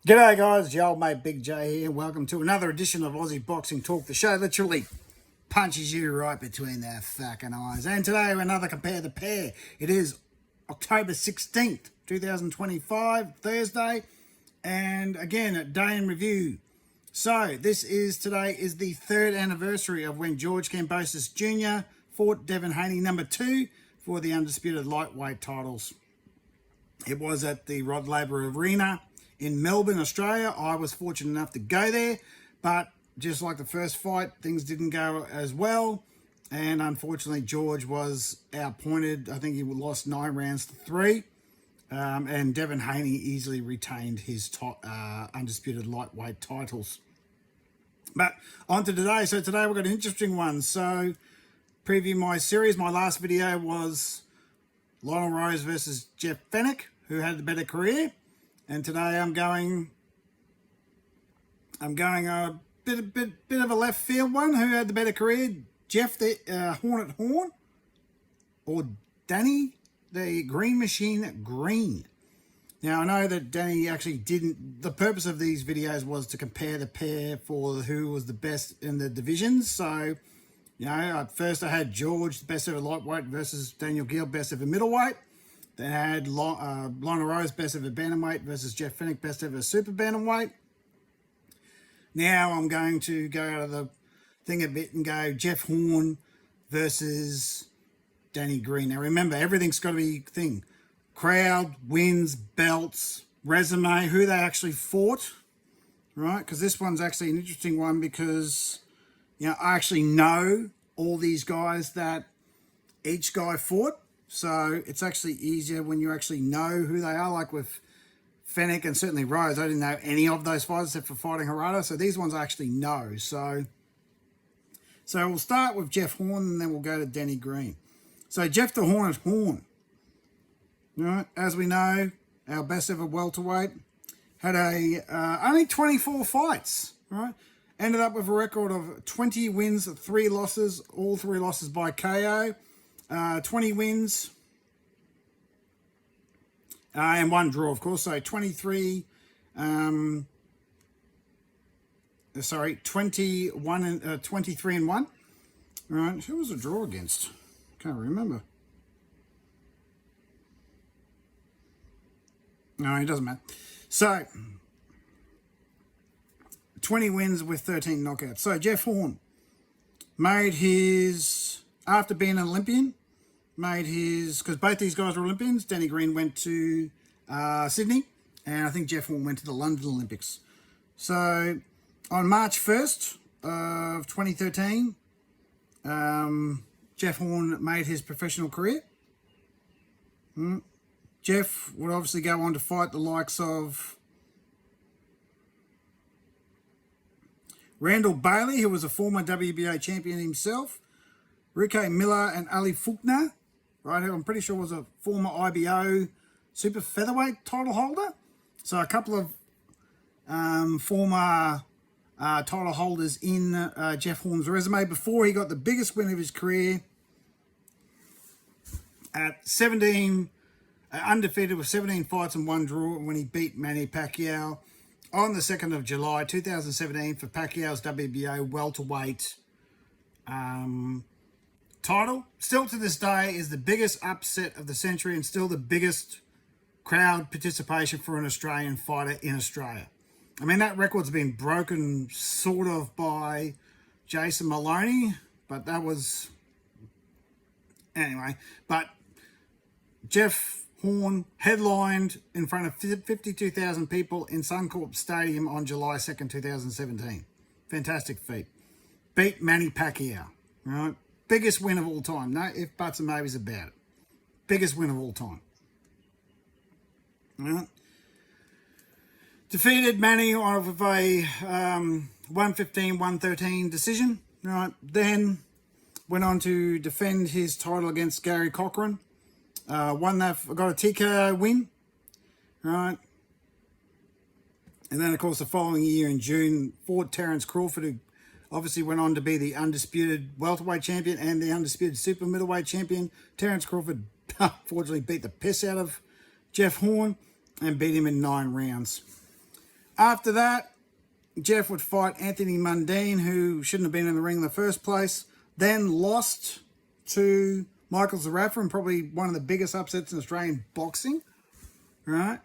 G'day guys, your old mate Big J here. Welcome to another edition of Aussie Boxing Talk, the show that literally punches you right between their fucking eyes. And today another Compare the Pair. It is October 16th, 2025, Thursday. And again, a day in review. So today is the third anniversary of when George Kambosos Jr. fought Devin Haney, number 2, for the undisputed lightweight titles. It was at the Rod Laver Arena in Melbourne, Australia. I was fortunate enough to go there, but just like the first fight, things didn't go as well. And unfortunately, George was outpointed. I think he lost 9 rounds to 3. And Devin Haney easily retained his undisputed lightweight titles. But on to today. So today we've got an interesting one. So preview my series. My last video was Lionel Rose versus Jeff Fenech, who had the better career. And today I'm going a bit of a left field one. Who had the better career? Jeff the Hornet Horn, or Danny the Green Machine Green? Now I know that Danny actually didn't. The purpose of these videos was to compare the pair for who was the best in the divisions. So, you know, at first I had George, the best ever lightweight, versus Daniel Gill, best ever middleweight. They had Lionel Rose, best ever bantamweight, versus Jeff Fenech, best ever super bantamweight. Now I'm going to go out of the thing a bit and go Jeff Horn versus Danny Green. Now remember, everything's got to be thing. Crowd, wins, belts, resume, who they actually fought, right? Because this one's actually an interesting one because, you know, I actually know all these guys that each guy fought. So it's actually easier when you actually know who they are, like with Fenech and certainly Rose. I didn't know any of those fighters except for fighting Harada. So these ones I actually know. So we'll start with Jeff Horn and then we'll go to Danny Green. So Jeff the Hornet Horn, right? As we know, our best ever welterweight, had only 24 fights, right? Ended up with a record of 20 wins, 3 losses, all 3 losses by KO. 20 wins and 1 draw, of course. So 21 and 23 and 1. All right, who was the draw against? Can't remember. No, it doesn't matter. So 20 wins with 13 knockouts. So Jeff Horn made his, after being an Olympian, because both these guys were Olympians. Danny Green went to Sydney, and I think Jeff Horn went to the London Olympics. So on March 1st of 2013, Jeff Horn made his professional career. Jeff would obviously go on to fight the likes of Randall Bailey, who was a former WBA champion himself, Ruke Miller and Ali Faulkner, right, who I'm pretty sure was a former IBO super featherweight title holder. So a couple of former title holders in Jeff Horn's resume before he got the biggest win of his career at 17, undefeated with 17 fights and 1 draw when he beat Manny Pacquiao on the 2nd of July 2017 for Pacquiao's WBO welterweight title. Still to this day is the biggest upset of the century and still the biggest crowd participation for an Australian fighter in Australia. I mean, that record's been broken sort of by Jason Maloney, but that was, anyway. But Jeff Horn headlined in front of 52,000 people in Suncorp Stadium on July 2nd, 2017. Fantastic feat. Beat Manny Pacquiao, right? Biggest win of all time. No ifs, buts, and maybes about it. Biggest win of all time. Right. Defeated Manny with a 115-113 decision. Right. Then went on to defend his title against Gary Cochran. Won that, got a TKO win. Right. And then, of course, the following year in June, fought Terence Crawford, who obviously went on to be the undisputed welterweight champion and the undisputed super middleweight champion. Terence Crawford unfortunately beat the piss out of Jeff Horn and beat him in 9 rounds. After that, Jeff would fight Anthony Mundine, who shouldn't have been in the ring in the first place. Then lost to Michael Zarafa, and probably one of the biggest upsets in Australian boxing. Right?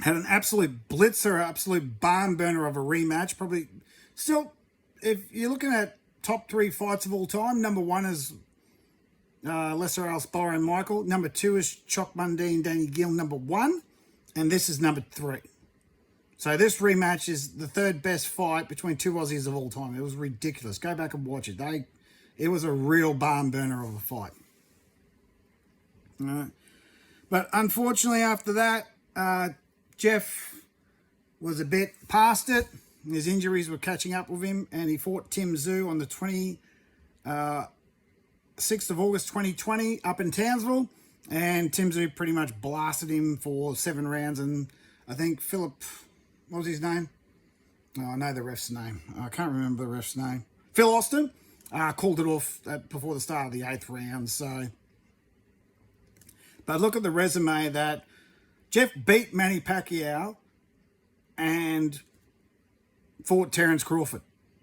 Had an absolute blitzer, absolute barn burner of a rematch. Probably still, if you're looking at top 3 fights of all time, number 1 is Lesser Alsborough and Michael. Number 2 is Chock Mundine, Danny Gill, number 1. And this is number 3. So this rematch is the 3rd best fight between 2 Aussies of all time. It was ridiculous. Go back and watch it. It was a real barn burner of a fight. All right. But unfortunately, after that, Jeff was a bit past it. His injuries were catching up with him, and he fought Tim Tszyu on the 6th of August 2020 up in Townsville. And Tim Tszyu pretty much blasted him for 7 rounds. And I think Philip, what was his name? Oh, I know the ref's name. I can't remember the ref's name. Phil Austin called it off before the start of the 8th round. So, but look at the resume that Jeff beat Manny Pacquiao and fought Terence Crawford.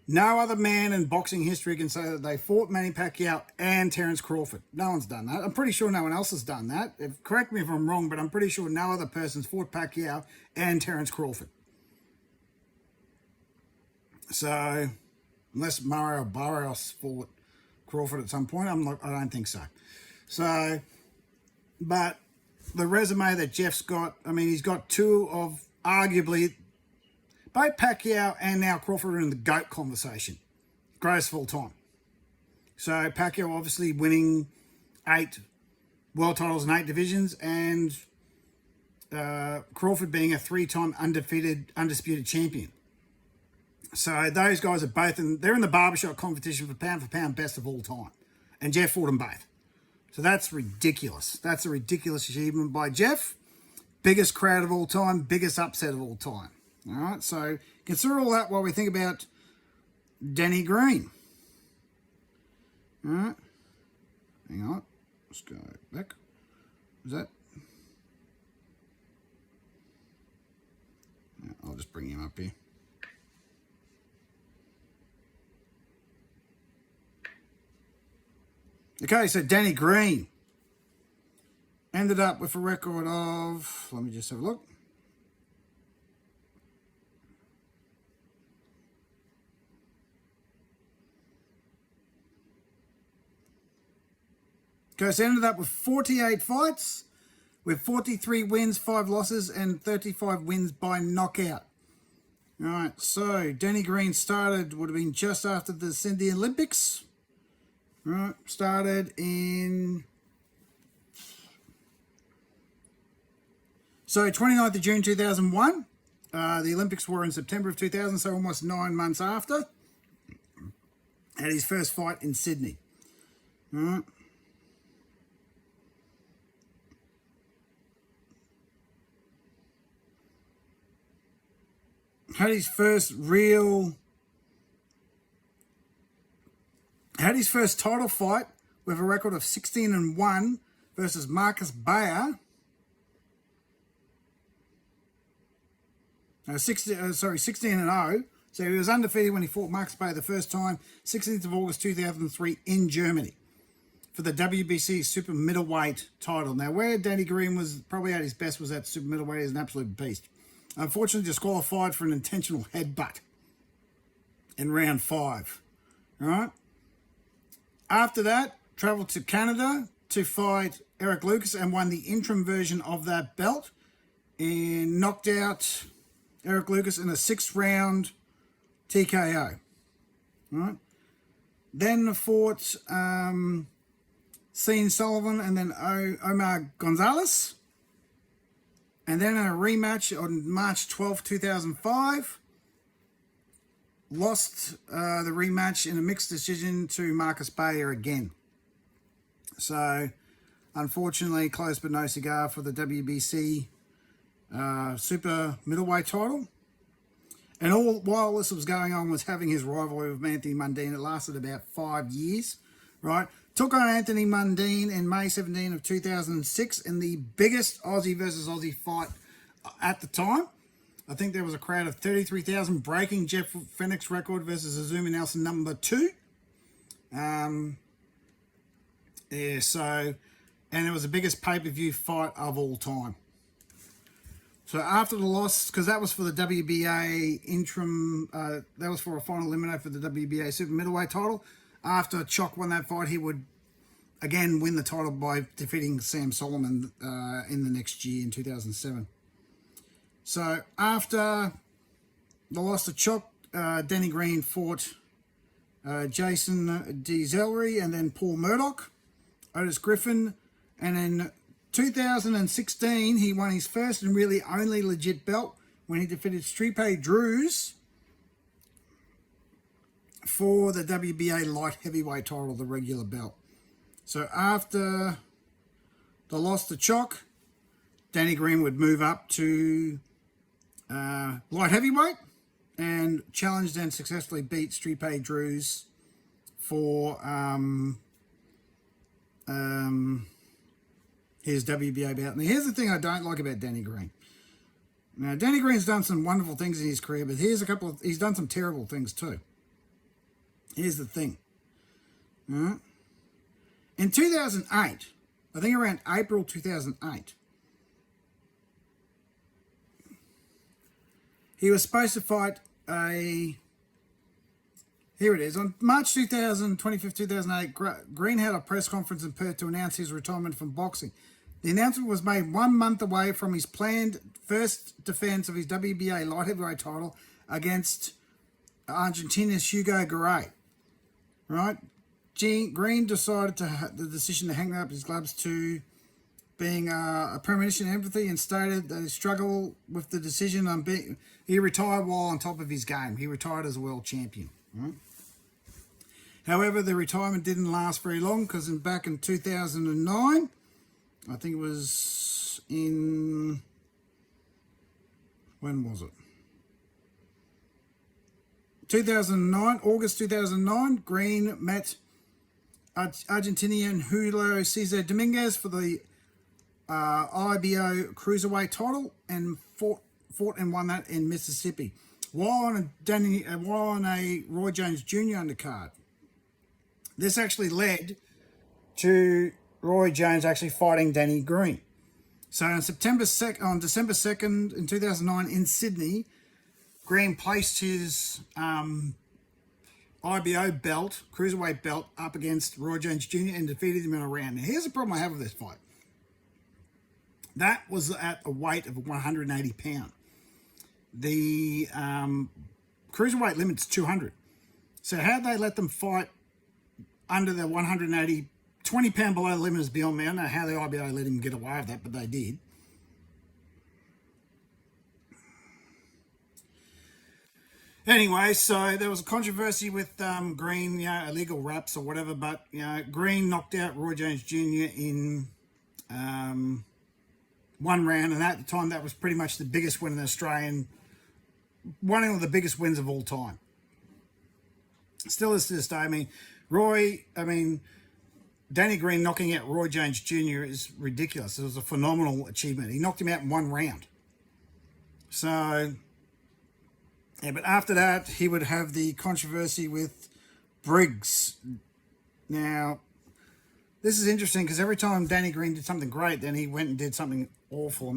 No other man in boxing history can say that they fought Manny Pacquiao and Terence Crawford. No one's done that. I'm pretty sure no one else has done that. Correct me if I'm wrong, but I'm pretty sure no other person's fought Pacquiao and Terence Crawford. So, unless Mario Barrios fought Crawford at some point, I don't think so. So, but the resume that Jeff's got, I mean, he's got 2 of arguably, both Pacquiao and now Crawford are in the GOAT conversation. Greatest of all time. So Pacquiao obviously winning 8 world titles in 8 divisions, and Crawford being a 3-time undisputed champion. So those guys are both they're in the barbershop competition for pound best of all time. And Jeff fought them both. So that's ridiculous. That's a ridiculous achievement by Jeff. Biggest crowd of all time, biggest upset of all time. All right, so consider all that while we think about Danny Green. All right, hang on, let's go back. Is that? Yeah, I'll just bring him up here. Okay, so Danny Green ended up with a record of, let me just have a look. Okay, so ended up with 48 fights, with 43 wins, 5 losses, and 35 wins by knockout. All right, so Danny Green would have been just after the Sydney Olympics. All right, started in... So 29th of June 2001. The Olympics were in September of 2000, so almost 9 months after. Had his first fight in Sydney. All right. Had his first title fight with a record of 16-1 versus Marcus Bayer. 16-0. So he was undefeated when he fought Marcus Bayer the first time, 16th of August 2003 in Germany for the WBC super middleweight title. Now, where Danny Green was probably at his best was at super middleweight. He's an absolute beast. Unfortunately, disqualified for an intentional headbutt in round 5. All right. After that, travelled to Canada to fight Eric Lucas and won the interim version of that belt and knocked out Eric Lucas in a 6-round TKO. All right. Then fought Sean Sullivan and then Omar Gonzalez. And then in a rematch on March 12, 2005, lost the rematch in a mixed decision to Marcus Bayer again. So, unfortunately, close but no cigar for the WBC super middleweight title. And all while this was going on was having his rivalry with Anthony Mundine. It lasted about 5 years, right? Took on Anthony Mundine in May 17 of 2006 in the biggest Aussie versus Aussie fight at the time. I think there was a crowd of 33,000, breaking Jeff Fennick's record versus Azumi Nelson number 2. Yeah, so, and it was the biggest pay-per-view fight of all time. So after the loss, because that was for the WBA interim, that was for a final eliminator for the WBA super middleweight title. After Chock won that fight, he would again win the title by defeating Sam Solomon in the next year in 2007. So after the loss to Chock, Danny Green fought Jason DeZellery and then Paul Murdoch, Otis Griffin, and in 2016 he won his first and really only legit belt when he defeated Stipe Drews for the WBA light heavyweight title, the regular belt. So after the loss to Chock, Danny Green would move up to light heavyweight and challenged and successfully beat Stipe Drews for his WBA bout. Now, here's the thing I don't like about Danny Green. Now, Danny Green's done some wonderful things in his career, but here's a couple of... He's done some terrible things too. Here's the thing. All right? In 2008, I think around April 2008, he was supposed to fight a... Here it is. On March 25th, 2008, Green had a press conference in Perth to announce his retirement from boxing. The announcement was made 1 month away from his planned first defense of his WBA light heavyweight title against Argentina's Hugo Garay. Right? Green decided the decision to hang up his gloves to being a premonition empathy and stated that his struggle with the decision on being... He retired while on top of his game. He retired as a world champion. Right? However, the retirement didn't last very long because back in 2009, I think it was in... When was it? 2009, August 2009, Green met Argentinian Julio Cesar Dominguez for the IBO Cruiserweight title and fought and won that in Mississippi. While on a Roy Jones Jr. undercard. This actually led to Roy Jones actually fighting Danny Green. So on December 2nd in 2009 in Sydney, Green placed his IBO belt, Cruiserweight belt, up against Roy Jones Jr. and defeated him in a round. Now, here's the problem I have with this fight. That was at a weight of 180 pounds. The Cruiserweight limit's 200. So how'd they let them fight under the 180, 20 pound below the limit is beyond me. I don't know how the IBO let him get away with that, but they did. Anyway, so there was a controversy with Green, illegal wraps or whatever, but, Green knocked out Roy Jones Jr. in one round, and at the time that was pretty much the biggest win in Australian, one of the biggest wins of all time. Still is to this day. Danny Green knocking out Roy Jones Jr. is ridiculous. It was a phenomenal achievement. He knocked him out in one round. So, yeah, but after that, he would have the controversy with Briggs. Now, this is interesting because every time Danny Green did something great, then he went and did something awful.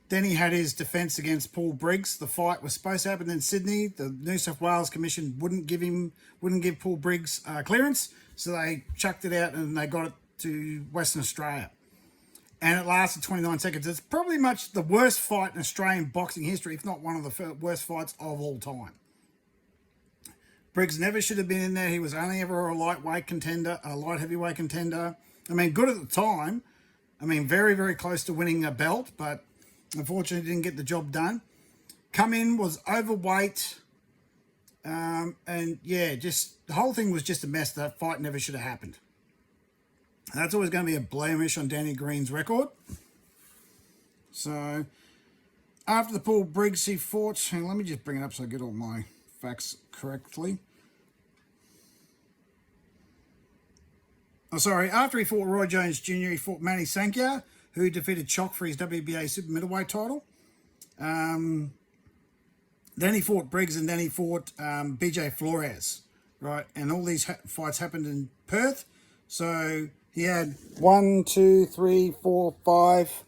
Then he had his defence against Paul Briggs. The fight was supposed to happen in Sydney. The New South Wales Commission wouldn't give Paul Briggs clearance, so they chucked it out and they got it to Western Australia. And it lasted 29 seconds. It's probably much the worst fight in Australian boxing history, if not one of the worst fights of all time. Briggs never should have been in there. He was only ever a lightweight contender, a light heavyweight contender. Good at the time. Very, very close to winning a belt, but unfortunately didn't get the job done. Come in, was overweight. Just the whole thing was just a mess. That fight never should have happened. That's always going to be a blemish on Danny Green's record. So, after the Paul Briggs, he fought... let me just bring it up so I get all my facts correctly. After he fought Roy Jones Jr., he fought Manny Sankiar, who defeated Chock for his WBA super middleweight title. Then he fought Briggs, and then he fought BJ Flores, right? And all these fights happened in Perth. So he had 1, 2, 3, 4, 5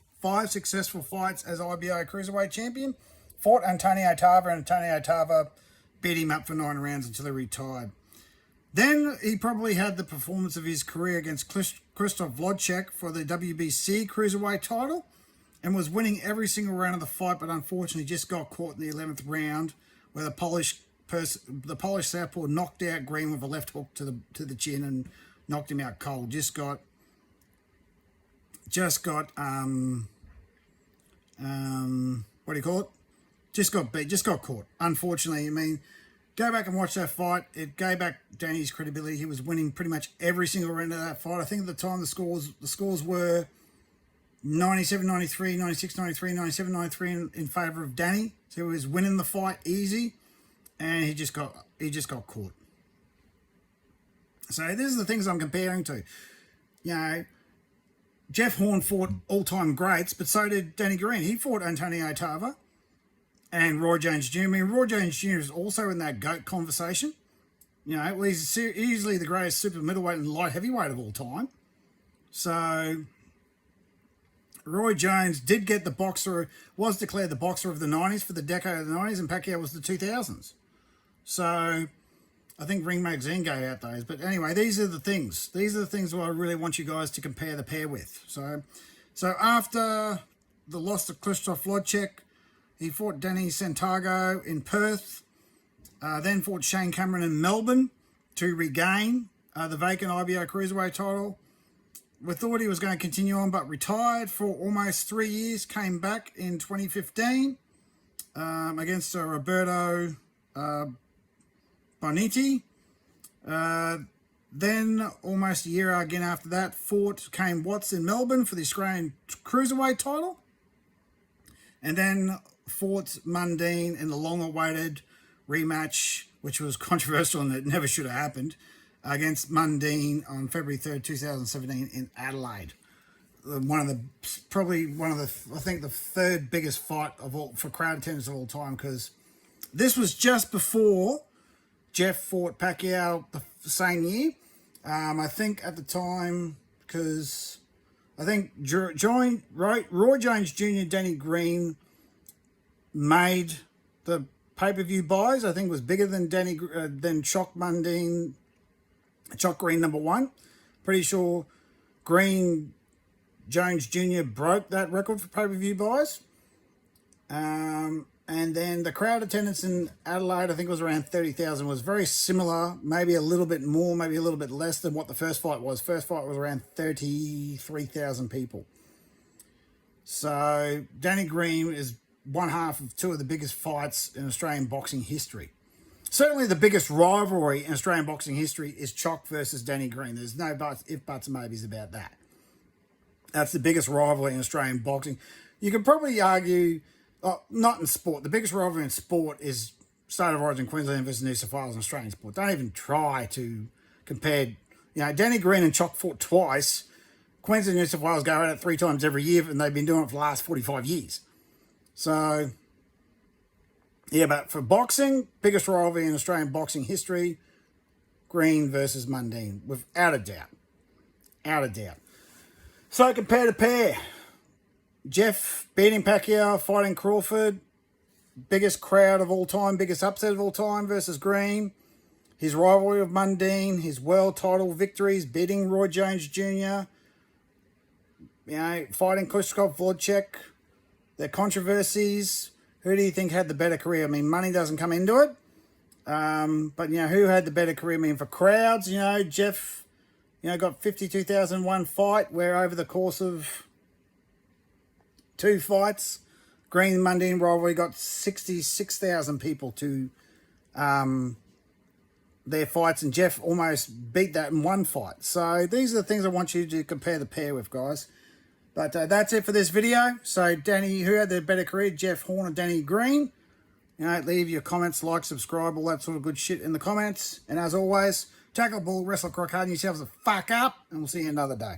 successful fights as IBO Cruiserweight Champion. Fought Antonio Tava, and Antonio Tava beat him up for 9 rounds until he retired. Then he probably had the performance of his career against Krzysztof Wlodarczyk for the WBC Cruiserweight title, and was winning every single round of the fight, but unfortunately just got caught in the 11th round where the Polish southpaw knocked out Green with a left hook to the chin and knocked him out cold. Just got what do you call it? Just got beat, just got caught. Unfortunately, I mean, go back and watch that fight. It gave back Danny's credibility. He was winning pretty much every single round of that fight. I think at the time the scores were 97-93, 96-93, 97-93 in favour of Danny. So he was winning the fight easy, and he just got caught. So these are the things I'm comparing to. You know, Jeff Horn fought all-time greats, but so did Danny Green. He fought Antonio Tava and Roy Jones Jr. I mean, Roy Jones Jr. is also in that GOAT conversation. You know, well, he's easily the greatest super middleweight and light heavyweight of all time. So Roy Jones did get was declared the boxer of the 90s for the decade of the 90s, and Pacquiao was the 2000s. So I think Ring Magazine gave out those. But anyway, these are the things. These are the things I really want you guys to compare the pair with. So after the loss to Krzysztof Wlodarczyk, he fought Danny Santiago in Perth, then fought Shane Cameron in Melbourne to regain the vacant IBO Cruiserweight title. We thought he was going to continue on, but retired for almost 3 years. Came back in 2015 against Roberto Boniti. Then almost a year again after that, fought Kane Watts in Melbourne for the Australian Cruiserweight title. And then fought Mundine in the long-awaited rematch, which was controversial and it never should have happened, against Mundine on February 3rd, 2017 in Adelaide. Probably one of the, I think the third biggest fight of all for crowd attendance of all time, because this was just before Jeff fought Pacquiao the same year. I think at the time, because I think Roy Jones Jr., Danny Green made the pay-per-view buys. I think it was bigger than than Choc Green #1. Pretty sure Jones Jr. broke that record for pay-per-view buys. And then the crowd attendance in Adelaide, I think it was around 30,000, was very similar, maybe a little bit more, maybe a little bit less than what the first fight was. First fight was around 33,000 people. So Danny Green is one half of two of the biggest fights in Australian boxing history. Certainly the biggest rivalry in Australian boxing history is Choc versus Danny Green. There's no ifs, buts, and maybes about that. That's the biggest rivalry in Australian boxing. You could probably argue, not in sport, the biggest rivalry in sport is State of Origin Queensland versus New South Wales in Australian sport. Don't even try to compare. You know, Danny Green and Choc fought twice. Queensland and New South Wales go at it 3 times every year, and they've been doing it for the last 45 years. So, yeah, but for boxing, biggest rivalry in Australian boxing history, Green versus Mundine, without a doubt. Out of doubt. So, compare to pair. Jeff beating Pacquiao, fighting Crawford, biggest crowd of all time, biggest upset of all time versus Green. His rivalry of Mundine, his world title victories, beating Roy Jones Jr., you know, fighting Krzysztof Wlodarczyk, their controversies. Who do you think had the better career? I mean, money doesn't come into it. But, you know, who had the better career? I mean, for crowds, you know, Jeff, you know, got 52,001 fight, where over the course of 2 fights, Green Mundine rivalry got 66,000 people to their fights, and Jeff almost beat that in 1 fight. So these are the things I want you to compare the pair with, guys. But that's it for this video. So Danny, who had the better career, Jeff Horn or Danny Green? You know, leave your comments, like, subscribe, all that sort of good shit in the comments. And as always, tackle, ball, wrestle, crock hard, and yourselves the fuck up, and we'll see you another day.